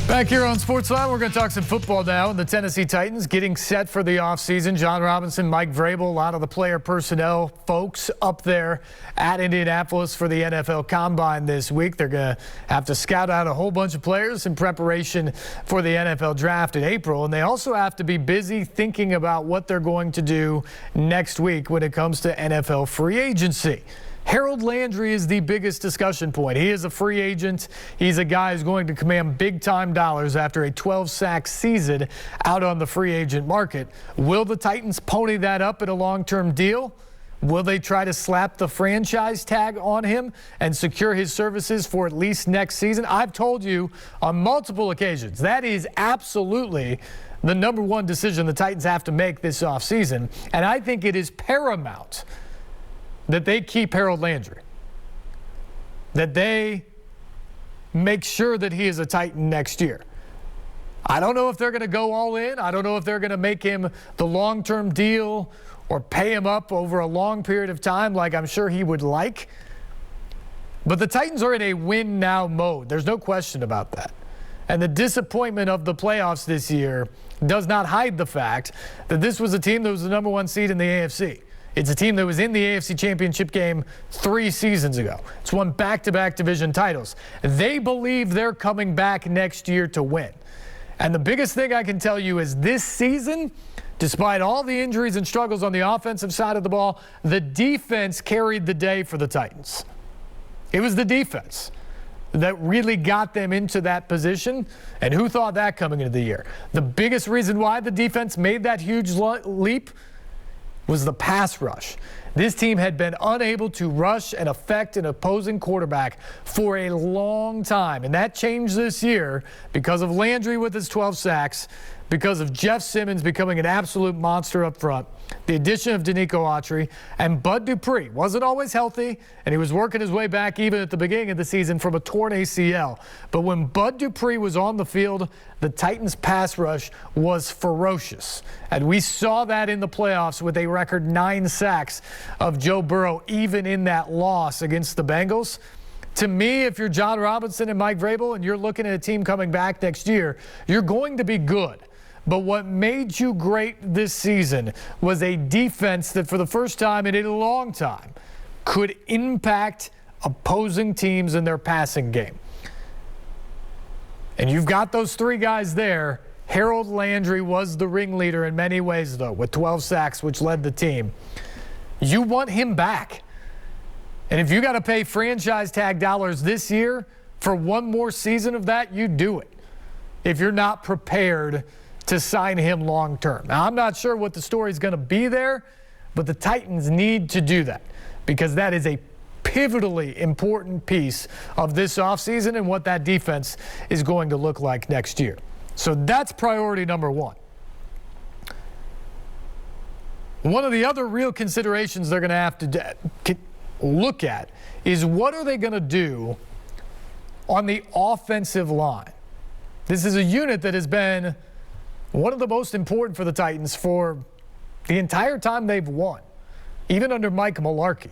Back here on SportsLine, we're going to talk some football now. And the Tennessee Titans getting set for the offseason. John Robinson, Mike Vrabel, a lot of the player personnel folks up there at Indianapolis for the NFL Combine this week. They're going to have to scout out a whole bunch of players in preparation for the NFL Draft in April. And they also have to be busy thinking about what they're going to do next week when it comes to NFL free agency. Harold Landry is the biggest discussion point. He is a free agent. He's a guy who's going to command big-time dollars after a 12-sack season out on the free agent market. Will the Titans pony that up in a long-term deal? Will they try to slap the franchise tag on him and secure his services for at least next season? I've told you on multiple occasions that is absolutely the number one decision the Titans have to make this offseason, and I think it is paramount that they keep Harold Landry, that they make sure that he is a Titan next year. I don't know if they're going to go all in. I don't know if they're going to make him the long-term deal or pay him up over a long period of time like I'm sure he would like. But the Titans are in a win-now mode. There's no question about that. And the disappointment of the playoffs this year does not hide the fact that this was a team that was the number one seed in the AFC. It's a team that was in the AFC Championship game 3 seasons ago. It's won back-to-back division titles. They believe they're coming back next year to win. And the biggest thing I can tell you is this season, despite all the injuries and struggles on the offensive side of the ball, the defense carried the day for the Titans. It was the defense that really got them into that position. And who thought that coming into the year? The biggest reason why the defense made that huge leap was the pass rush. This team had been unable to rush and affect an opposing quarterback for a long time, and that changed this year because of Landry with his 12 sacks, because of Jeff Simmons becoming an absolute monster up front, the addition of Danico Autry, and Bud Dupree wasn't always healthy, and he was working his way back even at the beginning of the season from a torn ACL. But when Bud Dupree was on the field, the Titans' pass rush was ferocious. And we saw that in the playoffs with a record 9 sacks of Joe Burrow, even in that loss against the Bengals. To me, if you're John Robinson and Mike Vrabel and you're looking at a team coming back next year, you're going to be good. But what made you great this season was a defense that for the first time in a long time could impact opposing teams in their passing game. And you've got those 3 guys there. Harold Landry was the ringleader in many ways, though, with 12 sacks, which led the team. You want him back. And if you got to pay franchise tag dollars this year for one more season of that, you do it. If you're not prepared to sign him long term. Now, I'm not sure what the story is going to be there, but the Titans need to do that because that is a pivotally important piece of this offseason and what that defense is going to look like next year. So that's priority number 1. One of the other real considerations they're going to have to look at is what are they going to do on the offensive line. This is a unit that has been one of the most important for the Titans for the entire time they've won, even under Mike Mularkey.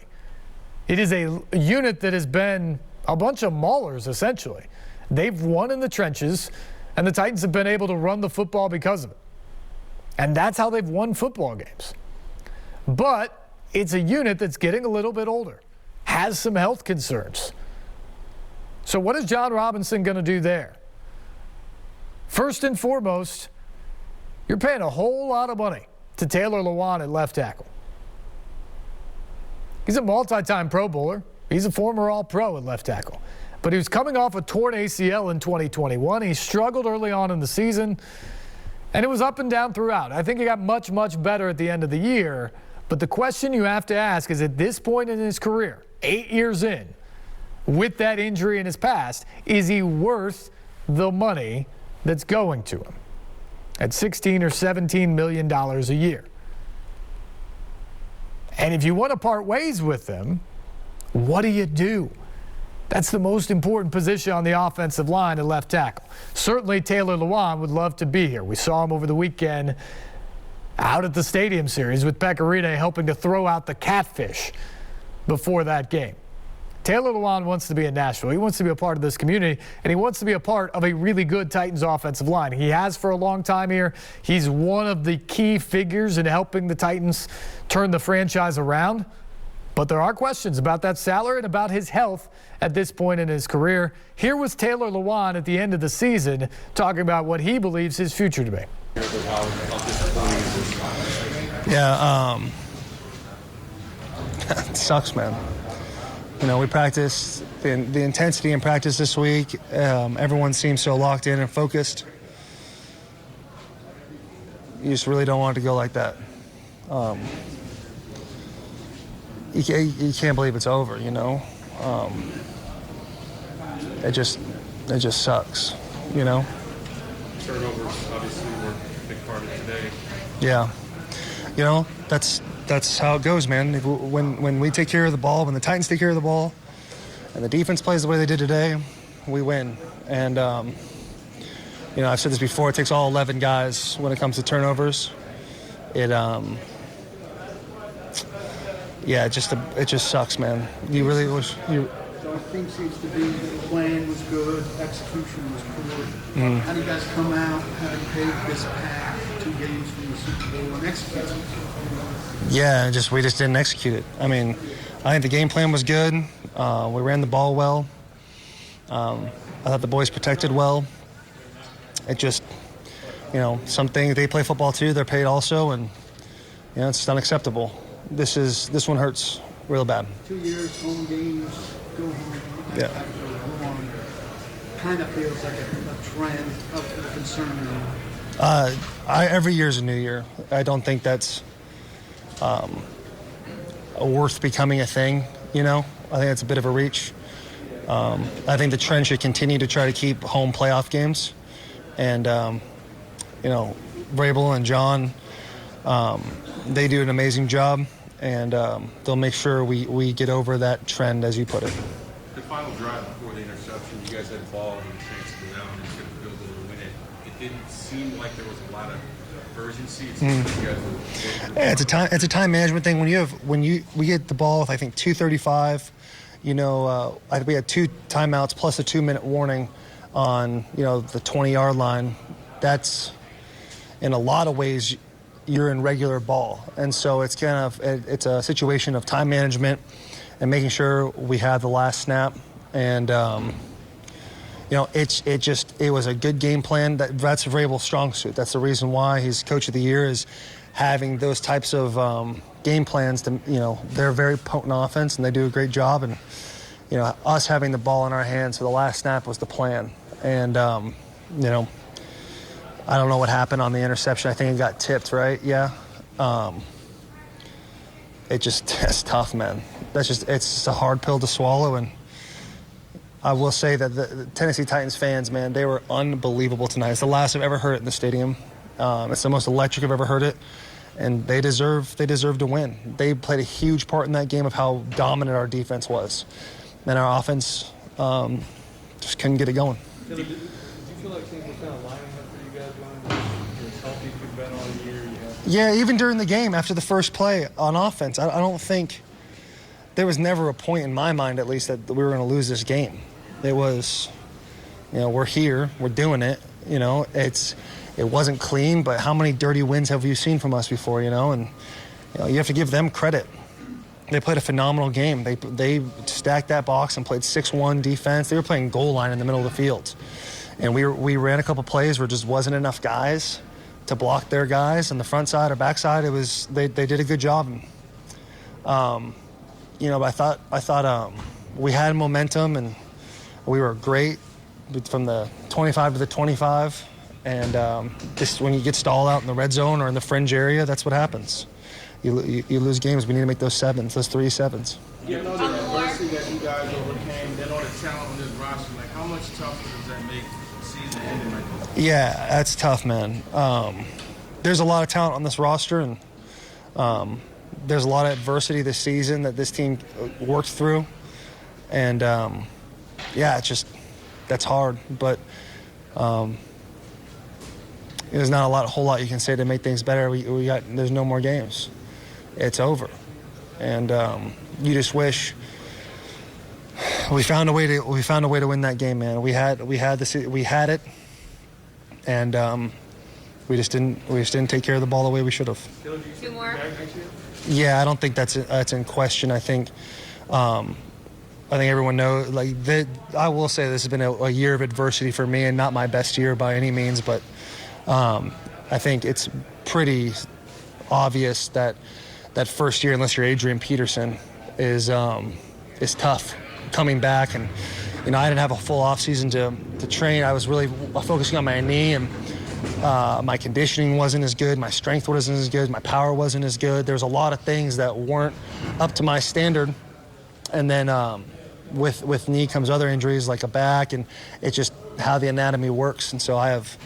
It is a unit that has been a bunch of maulers, essentially. They've won in the trenches, and the Titans have been able to run the football because of it. And that's how they've won football games. But it's a unit that's getting a little bit older, has some health concerns. So what is John Robinson going to do there? First and foremost, you're paying a whole lot of money to Taylor Lewan at left tackle. He's a multi-time Pro Bowler. He's a former All-Pro at left tackle. But he was coming off a torn ACL in 2021. He struggled early on in the season, and it was up and down throughout. I think he got much, much better at the end of the year. But the question you have to ask is, at this point in his career, 8 years in, with that injury in his past, is he worth the money that's going to him at $16 or $17 million a year? And if you want to part ways with him, what do you do? That's the most important position on the offensive line at left tackle. Certainly Taylor Lewan would love to be here. We saw him over the weekend out at the Stadium Series with Pekka Rinne helping to throw out the catfish before that game. Taylor Lewan wants to be in Nashville. He wants to be a part of this community, and he wants to be a part of a really good Titans offensive line. He has for a long time here. He's one of the key figures in helping the Titans turn the franchise around. But there are questions about that salary and about his health at this point in his career. Here was Taylor Lewan at the end of the season talking about what he believes his future to be. Yeah, it sucks, man. You know, we practiced, the intensity in practice this week, everyone seems so locked in and focused. You just really don't want it to go like that. You can't believe it's over, you know. It just sucks, you know. Turnovers obviously were a big part of today. Yeah, you know, that's how it goes, man. When we take care of the ball, when the Titans take care of the ball, and the defense plays the way they did today, we win. And you know, I've said this before. It takes all 11 guys when it comes to turnovers. Yeah, it just sucks, man. You really wish you. So I think seems to be the plan was good, execution was poor. How do you guys come out having paved this path 2 games from the Super Bowl and execute it? Yeah, we just didn't execute it. I mean, I think the game plan was good. We ran the ball well. I thought the boys protected well. It just, you know, some things, they play football too. They're paid also, and you know, it's unacceptable. This one hurts real bad. 2 years, home games, go home. Yeah. Kind of feels like a trend of a concern. Every year's a new year. I don't think that's worth becoming a thing, you know. I think it's a bit of a reach. I think the trend should continue to try to keep home playoff games. And, you know, Vrabel and John, they do an amazing job. And they'll make sure we get over that trend, as you put it. The final drive before the interception, you guys had the ball and a chance to go down and get the field goal to win it. It didn't seem like there was a lot of urgency. It seemed like you guys were Yeah, it's a time management thing. We get the ball with, I think, 2:35. You know, we had 2 timeouts plus a 2-minute warning on, you know, the 20-yard line. That's, in a lot of ways, you're in regular ball. And so it's it's a situation of time management and making sure we have the last snap. And, you know, it was a good game plan. That's Vrabel's strong suit. That's the reason why he's Coach of the Year, is having those types of game plans. To, you know, they're a very potent offense, and they do a great job. And, you know, us having the ball in our hands for the last snap was the plan. And, you know, I don't know what happened on the interception. I think it got tipped, right? Yeah. It's tough, man. It's just a hard pill to swallow. And I will say that the Tennessee Titans fans, man, they were unbelievable tonight. It's the last I've ever heard it in the stadium. It's the most electric I've ever heard it. And they deserve to win. They played a huge part in that game of how dominant our defense was. And our offense just couldn't get it going. Did you feel like things were kind of lining up for you guys going? You're healthy, you've been all year. Yeah, even during the game, after the first play on offense, I don't think there was never a point in my mind, at least, that we were going to lose this game. It was, you know, we're here, we're doing it. You know, it wasn't clean, but how many dirty wins have you seen from us before? You know, and you know, you have to give them credit. They played a phenomenal game. They stacked that box and played 6-1 defense. They were playing goal line in the middle of the field. And we ran a couple plays where just wasn't enough guys to block their guys on the front side or back side. They did a good job. You know, but I thought we had momentum and we were great from the 25 to the 25. And just when you get stalled out in the red zone or in the fringe area, that's what happens. You lose games. We need to make those 3 sevens. You know the adversity that you guys overcame, then all the talent on this roster, like how much tougher does that make the season ending like this? Yeah, that's tough, man. There's a lot of talent on this roster, and there's a lot of adversity this season that this team worked through. And, yeah, that's hard. But there's not a whole lot you can say to make things better. There's no more games. It's over. And you just wish We found a way to win that game, man. We had it, and we just didn't take care of the ball the way we should have. 2 more. Yeah, I don't think that's in question. I think everyone knows. I will say this has been a year of adversity for me, and not my best year by any means. But I think it's pretty obvious that first year, unless you're Adrian Peterson, is tough coming back. And I didn't have a full off season to train. I was really focusing on my knee, and my conditioning wasn't as good. My strength wasn't as good. My power wasn't as good. There was a lot of things that weren't up to my standard. And then with knee comes other injuries like a back, and it's just how the anatomy works. And so I have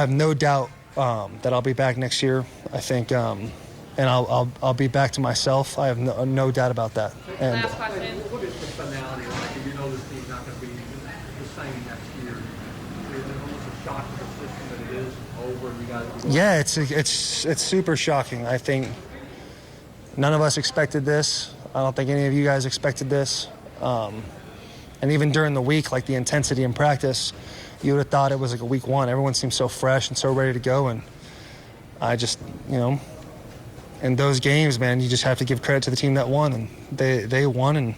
no doubt that I'll be back next year. I think, and I'll be back to myself. I have no doubt about that. And Last question. What is the finality like? You know this team's not going to be the same next year. Is it almost a shock to the system that it is over and you guys? yeah, it's super shocking. I think none of us expected this. I don't think any of you guys expected this. And even during the week, like the intensity in practice, you would have thought it was like a week 1. Everyone seemed so fresh and so ready to go. And I just, in those games, man, you just have to give credit to the team that won. And they won. And,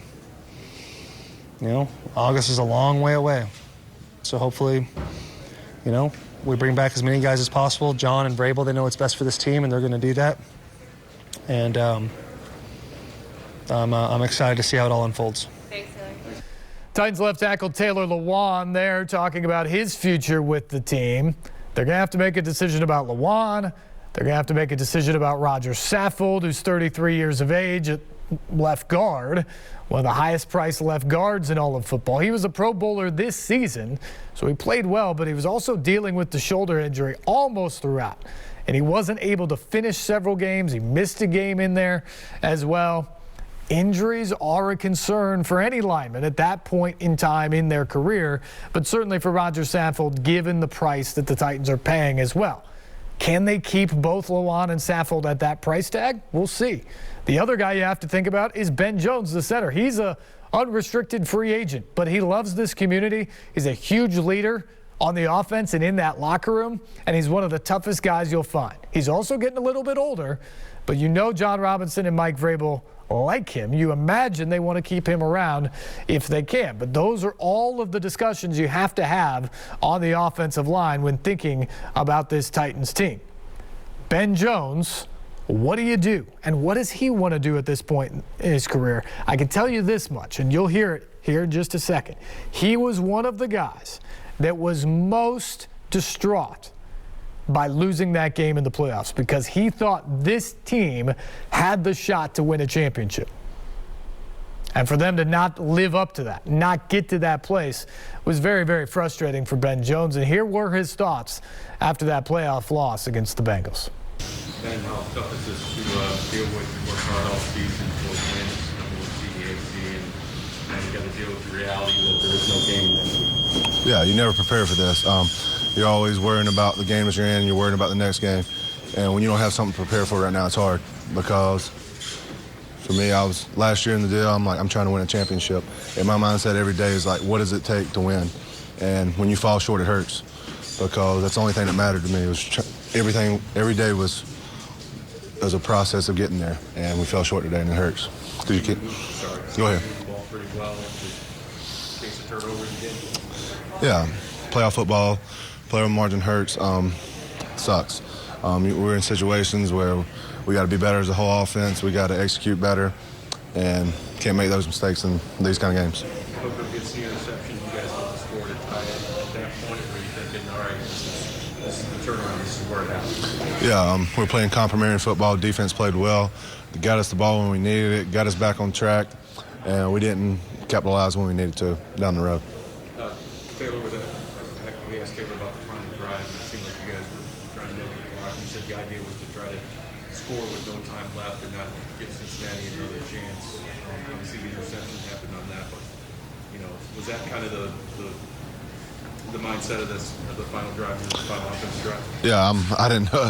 August is a long way away. So hopefully, we bring back as many guys as possible. John and Vrabel, they know what's best for this team, and they're going to do that. And I'm excited to see how it all unfolds. Thanks, Taylor. Titans left tackle Taylor Lewan there talking about his future with the team. They're going to have to make a decision about Lewan. They're going to have to make a decision about Roger Saffold, who's 33 years of age at left guard, one of the highest priced left guards in all of football. He was a Pro Bowler this season, so he played well, but he was also dealing with the shoulder injury almost throughout. And he wasn't able to finish several games. He missed a game in there as well. Injuries are a concern for any lineman at that point in time in their career, but certainly for Roger Saffold, given the price that the Titans are paying as well. Can they keep both Lewan and Saffold at that price tag? We'll see. The other guy you have to think about is Ben Jones, the center. He's a unrestricted free agent, but he loves this community. He's a huge leader on the offense and in that locker room, and he's one of the toughest guys you'll find. He's also getting a little bit older, but John Robinson and Mike Vrabel like him. You imagine they want to keep him around if they can. But those are all of the discussions you have to have on the offensive line when thinking about this Titans team. Ben Jones, what do you do? And what does he want to do at this point in his career? I can tell you this much, and you'll hear it here in just a second. He was one of the guys that was most distraught by losing that game in the playoffs because he thought this team had the shot to win a championship. And for them to not live up to that, not get to that place, was very, very frustrating for Ben Jones. And here were his thoughts after that playoff loss against the Bengals. Ben, how tough is this to deal with? You work hard all season for wins, number 1 seed in the AFC, and now you got to deal with the reality that there is no game next week. Yeah, you never prepare for this. You're always worrying about the game that you're in, you're worrying about the next game. And when you don't have something to prepare for right now, it's hard because for me, I was last year in the deal, I'm trying to win a championship. And my mindset every day is like, what does it take to win? And when you fall short, it hurts because that's the only thing that mattered to me. It was everything, every day was a process of getting there. And we fell short today and it hurts. Go ahead. Ball pretty well. Case of turnovers again. Yeah, playoff football, playoff margin hurts, sucks. We're in situations where we got to be better as a whole offense. We got to execute better, and can't make those mistakes in these kind of games. Hooker gets the interception. You guys got the score to tie it at that point where you're thinking, all right, this is the turnaround. This is where it happens. Yeah, we're playing complementary football. Defense played well. They got us the ball when we needed it, got us back on track, and we didn't capitalize when we needed to down the road. Taylor, we asked Taylor about the final drive. It seemed like you guys were trying to make it clock. You said the idea was to try to score with no time left and not give Cincinnati another chance. Obviously, the interception happened on that, but was that kind of the mindset of the final drive, the final offensive drive? Yeah,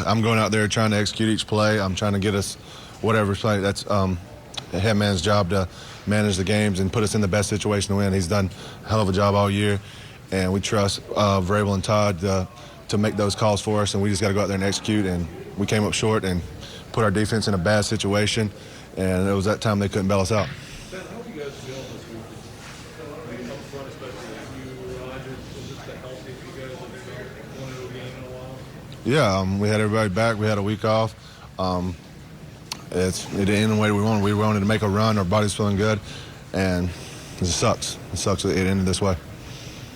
I'm going out there trying to execute each play. I'm trying to get us whatever play. That's a head man's job to manage the games and put us in the best situation to win. He's done a hell of a job all year, and we trust Vrabel and Todd to make those calls for us, and we just got to go out there and execute. And we came up short and put our defense in a bad situation, and it was that time they couldn't bail us out. Ben, how do you guys feel this week? I mean, up front, especially you, Rodgers, was this the healthiest you guys have won a game in a while? Yeah, we had everybody back. We had a week off. It didn't end the way we wanted. We wanted to make a run. Our body's feeling good, and it sucks. It sucks that it ended this way.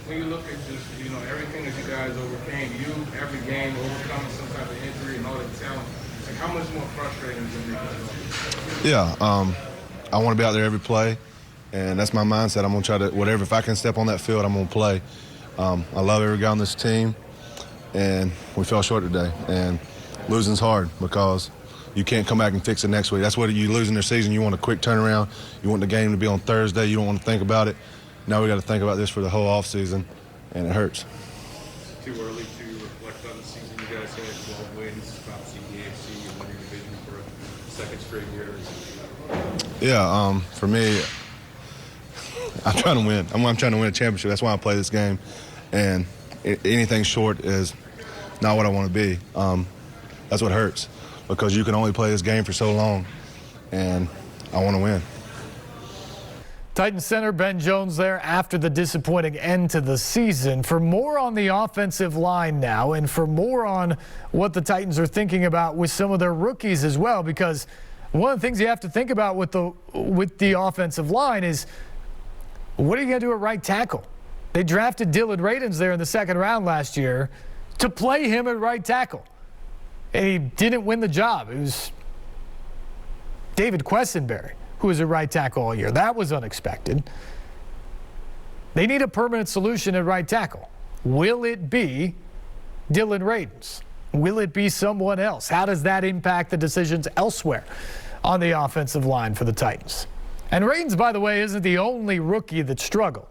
When you look at just, everything that you guys overcame, every game overcoming some type of injury and all that talent, like how much more frustrating is it? Yeah, I want to be out there every play, and that's my mindset. I'm going to try to, whatever, if I can step on that field, I'm going to play. I love every guy on this team, and we fell short today. And losing's hard because you can't come back and fix it next week. That's what you lose in their season. You want a quick turnaround. You want the game to be on Thursday. You don't want to think about it. Now we got to think about this for the whole offseason, and it hurts. Too early to reflect on the season. You guys had 12 wins, top seed in the AFC, and winning division for a second straight year. Yeah, for me, I'm trying to win. I'm trying to win a championship. That's why I play this game. And anything short is not what I want to be. That's what hurts, because you can only play this game for so long, and I want to win. Titans center Ben Jones there after the disappointing end to the season. For more on the offensive line now, and for more on what the Titans are thinking about with some of their rookies as well, because one of the things you have to think about with the offensive line is, what are you going to do at right tackle? They drafted Dylan Raiden there in the second round last year to play him at right tackle, and he didn't win the job. It was David Quessenberry who was a right tackle all year. That was unexpected. They need a permanent solution at right tackle. Will it be Dylan Raiden? Will it be someone else? How does that impact the decisions elsewhere on the offensive line for the Titans? And Raiden, by the way, isn't the only rookie that struggled.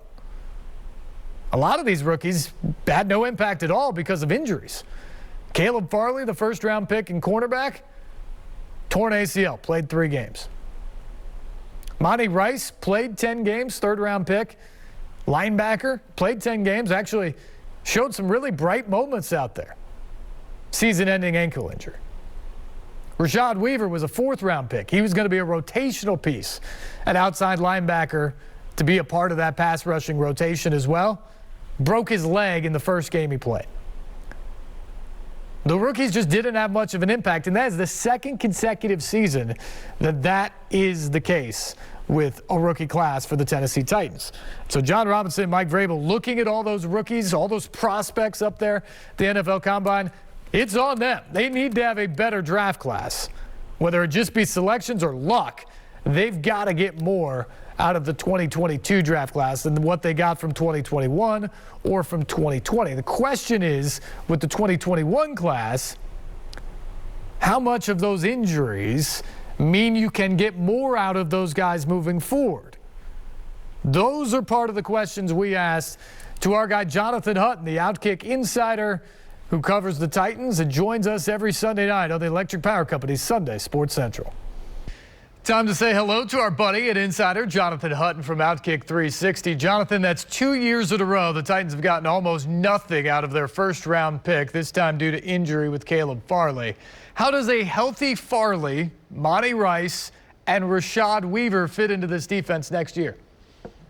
A lot of these rookies had no impact at all because of injuries. Caleb Farley, the first-round pick and cornerback, torn ACL, played 3 games. Monty Rice played 10 games, third-round pick. Linebacker, played 10 games, actually showed some really bright moments out there. Season-ending ankle injury. Rashad Weaver was a 4th-round pick. He was going to be a rotational piece at outside linebacker to be a part of that pass-rushing rotation as well. Broke his leg in the first game he played. The rookies just didn't have much of an impact, and that is the second consecutive season that is the case with a rookie class for the Tennessee Titans. So John Robinson, Mike Vrabel, looking at all those rookies, all those prospects up there, the NFL Combine, it's on them. They need to have a better draft class. Whether it just be selections or luck, they've got to get more out of the 2022 draft class than what they got from 2021 or from 2020. The question is, with the 2021 class, how much of those injuries mean you can get more out of those guys moving forward? Those are part of the questions we asked to our guy Jonathan Hutton, the Outkick insider who covers the Titans and joins us every Sunday night on the Electric Power Company's Sunday Sports Central. Time to say hello to our buddy and insider, Jonathan Hutton from Outkick 360. Jonathan, that's 2 years in a row the Titans have gotten almost nothing out of their first-round pick, this time due to injury with Caleb Farley. How does a healthy Farley, Monty Rice, and Rashad Weaver fit into this defense next year?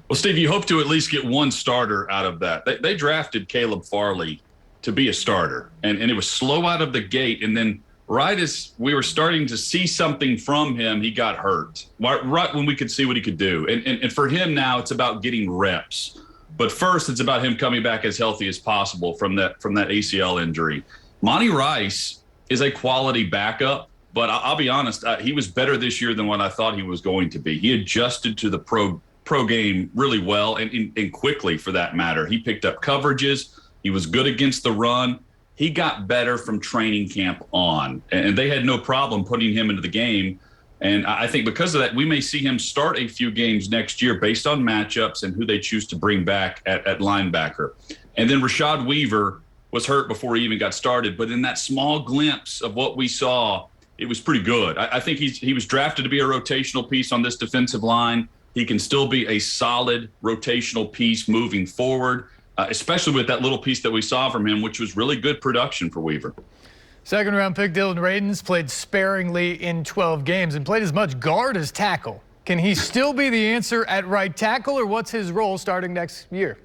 Well, Steve, you hope to at least get one starter out of that. They drafted Caleb Farley to be a starter, and it was slow out of the gate, and then right as we were starting to see something from him, he got hurt. Right when we could see what he could do. And for him now, it's about getting reps. But first, it's about him coming back as healthy as possible from that ACL injury. Monty Rice is a quality backup, but I'll be honest, he was better this year than what I thought he was going to be. He adjusted to the pro game really well and quickly, for that matter. He picked up coverages. He was good against the run. He got better from training camp on, and they had no problem putting him into the game. And I think because of that, we may see him start a few games next year based on matchups and who they choose to bring back at linebacker. And then Rashad Weaver was hurt before he even got started. But in that small glimpse of what we saw, it was pretty good. I think he was drafted to be a rotational piece on this defensive line. He can still be a solid rotational piece moving forward, especially with that little piece that we saw from him, which was really good production for Weaver. Second-round pick Dylan Raiden's played sparingly in 12 games and played as much guard as tackle. Can he still be the answer at right tackle, or what's his role starting next year?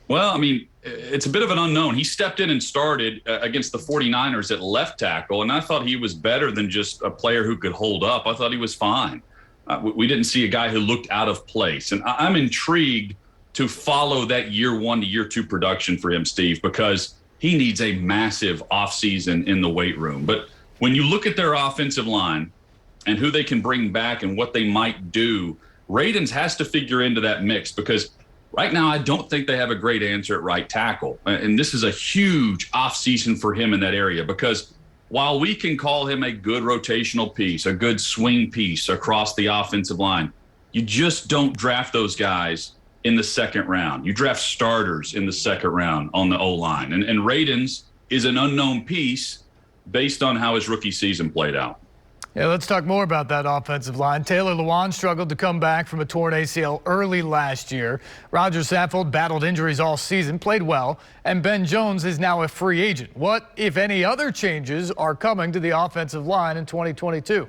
Well, I mean, it's a bit of an unknown. He stepped in and started against the 49ers at left tackle, and I thought he was better than just a player who could hold up. I thought he was fine. We didn't see a guy who looked out of place, and I'm intrigued to follow that year 1 to year 2 production for him, Steve, because he needs a massive offseason in the weight room. But when you look at their offensive line and who they can bring back and what they might do, Raiden has to figure into that mix, because right now I don't think they have a great answer at right tackle. And this is a huge offseason for him in that area, because while we can call him a good rotational piece, a good swing piece across the offensive line, you just don't draft those guys in the second round. You draft starters in the second round on the O-line. And Raiden's is an unknown piece based on how his rookie season played out. Yeah, let's talk more about that offensive line. Taylor Lewan struggled to come back from a torn ACL early last year. Roger Saffold battled injuries all season, played well, and Ben Jones is now a free agent. What, if any, other changes are coming to the offensive line in 2022?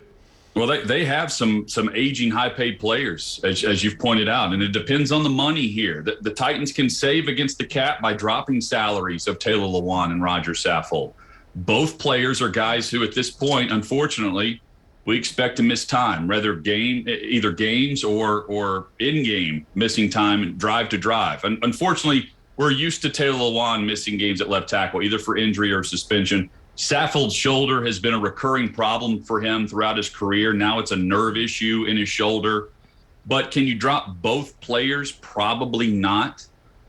Well, they have some aging high-paid players, as you've pointed out, and it depends on the money here. The Titans can save against the cap by dropping salaries of Taylor Lewan and Roger Saffold. Both players are guys who, at this point, unfortunately, we expect to miss time, either games or in-game missing time and drive to drive. And unfortunately, we're used to Taylor Lewan missing games at left tackle, either for injury or suspension. Saffold's shoulder has been a recurring problem for him throughout his career. Now it's a nerve issue in his shoulder. But can you drop both players? Probably not.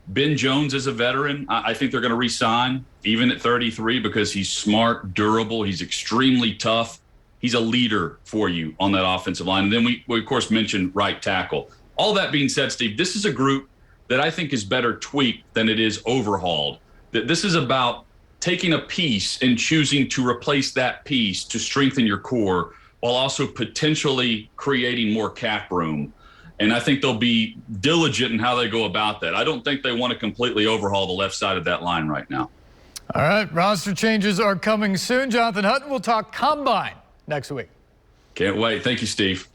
Ben Jones is a veteran. I think they're going to re-sign, even at 33, because he's smart, durable. He's extremely tough. He's a leader for you on that offensive line. And then we of course, mentioned right tackle. All that being said, Steve, this is a group that I think is better tweaked than it is overhauled. This is about taking a piece and choosing to replace that piece to strengthen your core while also potentially creating more cap room. And I think they'll be diligent in how they go about that. I don't think they want to completely overhaul the left side of that line right now. All right, roster changes are coming soon. Jonathan Hutton will talk combine next week. Can't wait. Thank you, Steve.